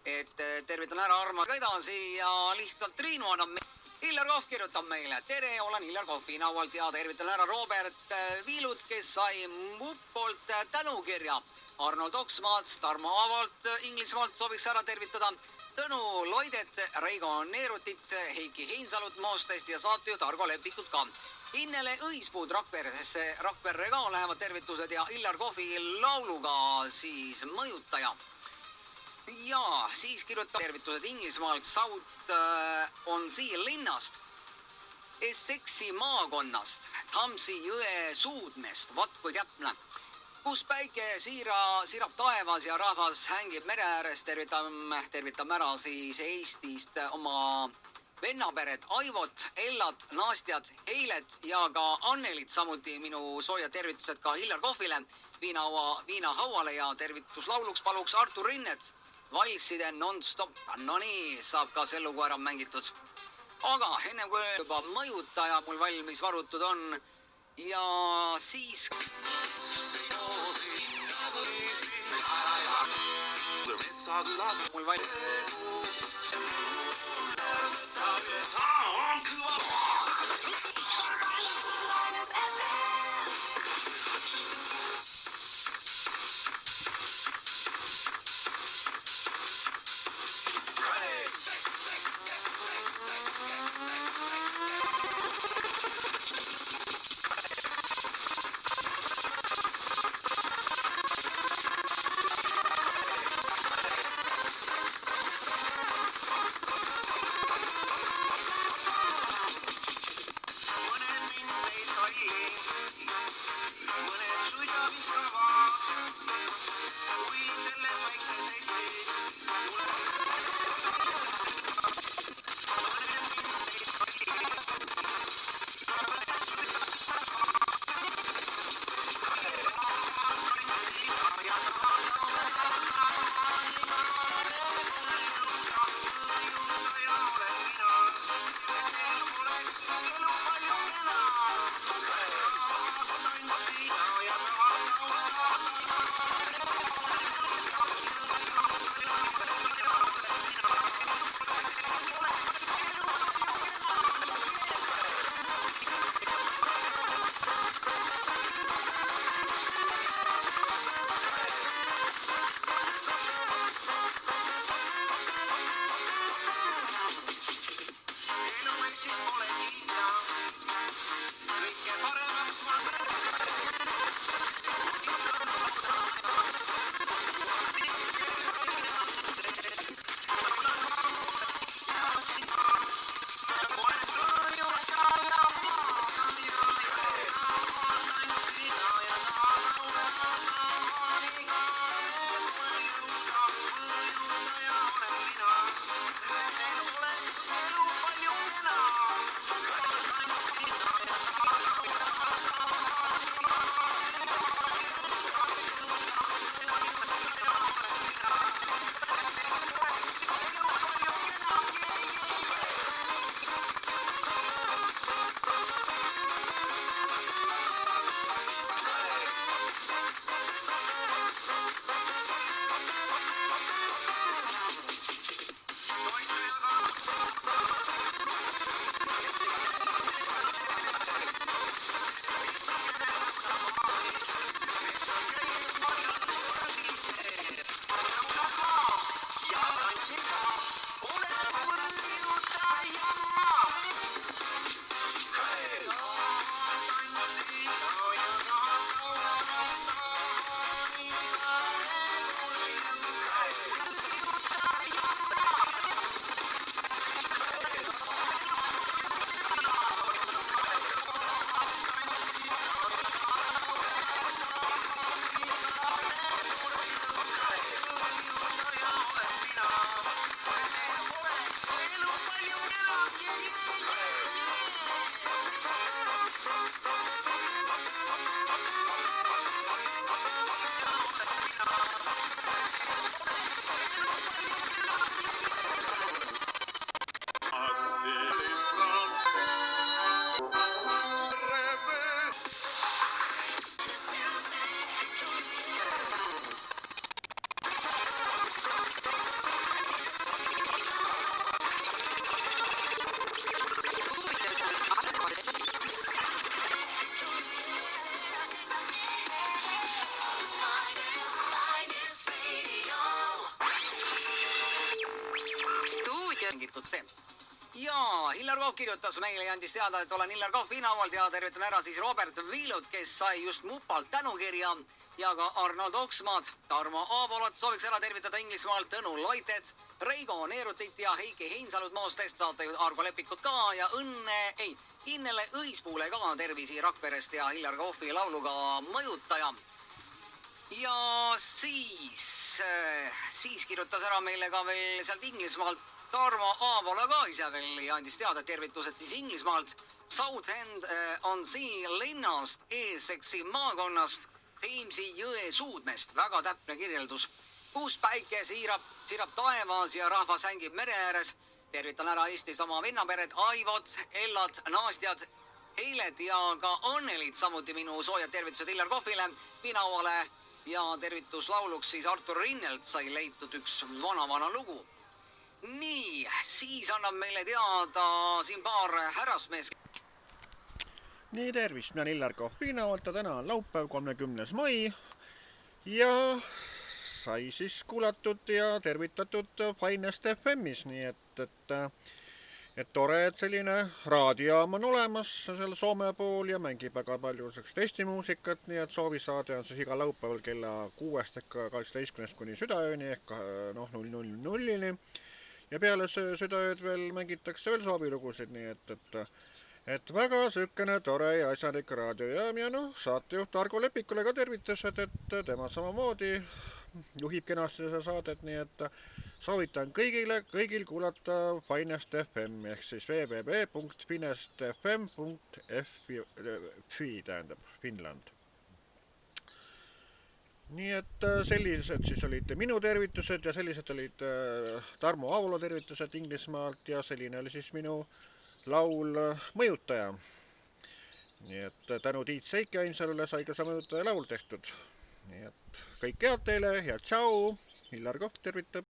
et tervitan ära Armas ka edasi ja lihtsalt Triinu annab Hillar Kohv kirjutab meile. Tere, olen Hillar Kohv Piinaualt ja tervitan ära Robert Viilut, kes sai Mupolt tänukirja. Arnold Oksmaalt, Tarmo Avalt, Inglismaalt sooviks ära tervitada Tõnu Loidet, Reigo Neerutit, Heiki Heinsalut Moostest ja saatejuht Argo Lepikut ka. Innele Õispuud Rakverre ka lähevad tervitused ja Hillar Kohvi lauluga siis Mõjutaja. Ja siis kirjutab tervitused Inglismaalt South on Sea linnast, Essexi maakonnast, Tamsi jõe suudmest, vaat kui täpne, kus päike sirab taevas ja rahvas hängib mere ääres. Tervitame ära siis Eestist oma vennaperet Aivot, Ellat, Nastjat, Heilet ja ka Annelit, samuti minu soojad tervitused ka Hillar Kohvile, viinahauale ja tervituslauluks paluks Artur Rinnet. Valside non-stop, no nii, saab ka see lugu ära mängitud. Aga ennem kui juba Mõjutaja mul valmis varutud on ja siis... Mul tehtud see. Ja Hillar Kohv kirjutas meile ja andis teada, et olen Hillar Kohv Hiinaualt ja tervitan ära siis Robert Viilut, kes sai just Mupalt tänukirja ja ka Arnold Oksmaad, Tarmo Aabolat sooviks ära tervitada Inglismaalt, Tõnu Loitet, Reigo Neerutit ja Heiki Heinsalut Moostest, saatejuht Argo Lepikut ka ja Innele Õispuule ka tervisi Rakverest ja Hillar Kohvi lauluga Mõjutaja. Ja siis kirjutas ära meile ka veel sealt Inglismaalt Tarmo Aavola ka ise veel ja andis teada tervitused siis Inglismaalt, Southend on Sea linnast, Essexi maakonnast, Thamesi jõe suudmest, väga täpne kirjeldus, kus päike siirab taevas ja rahvas hängib mere ääres. Tervitan ära Eestis oma vennaperet Aivot, Ellat, Naastjad, Heilet ja ka Annelid, samuti minu soojad tervitused Hillar Kohvile, Hiinauale ja tervituslauluks siis Artur Rinnelt sai leitud üks vana lugu. Nii, siis annab meile teada siin paar härrasmees. Nii, tervist, mina Hillar Kohv Hiinaualt ja täna on laupäev, 30. mai ja sai siis kuulatud ja tervitatud Finest FM-is, nii et tore, et selline raadiojaam on olemas seal Soome pool ja mängib väga palju Eesti muusikat, nii et soovisaade on siis iga laupäeval kella 6 ehk 18 kuni südaööni ehk 00:00-ni. Ja peale südaööd veel mängitakse veel soovilugusid, nii et väga sükene tore ja asjalik raadiojaam ja saatejuht Argo Lepikule ka tervitused, et tema samamoodi juhib kenasti seda saadet, nii et soovitan kõigil kuulata Finest FM ehk siis www.finestfm.fi tähendab Finland. Nii et sellised siis olid minu tervitused ja sellised olid Tarmo Aavola tervitused Inglismaalt ja selline oli siis minu laul Mõjutaja. Nii et tänu Tiit Seiki Ainsalule sai ka see Mõjutaja laul tehtud. Nii et kõik head teile ja tšau, Hillar Kohv tervitab.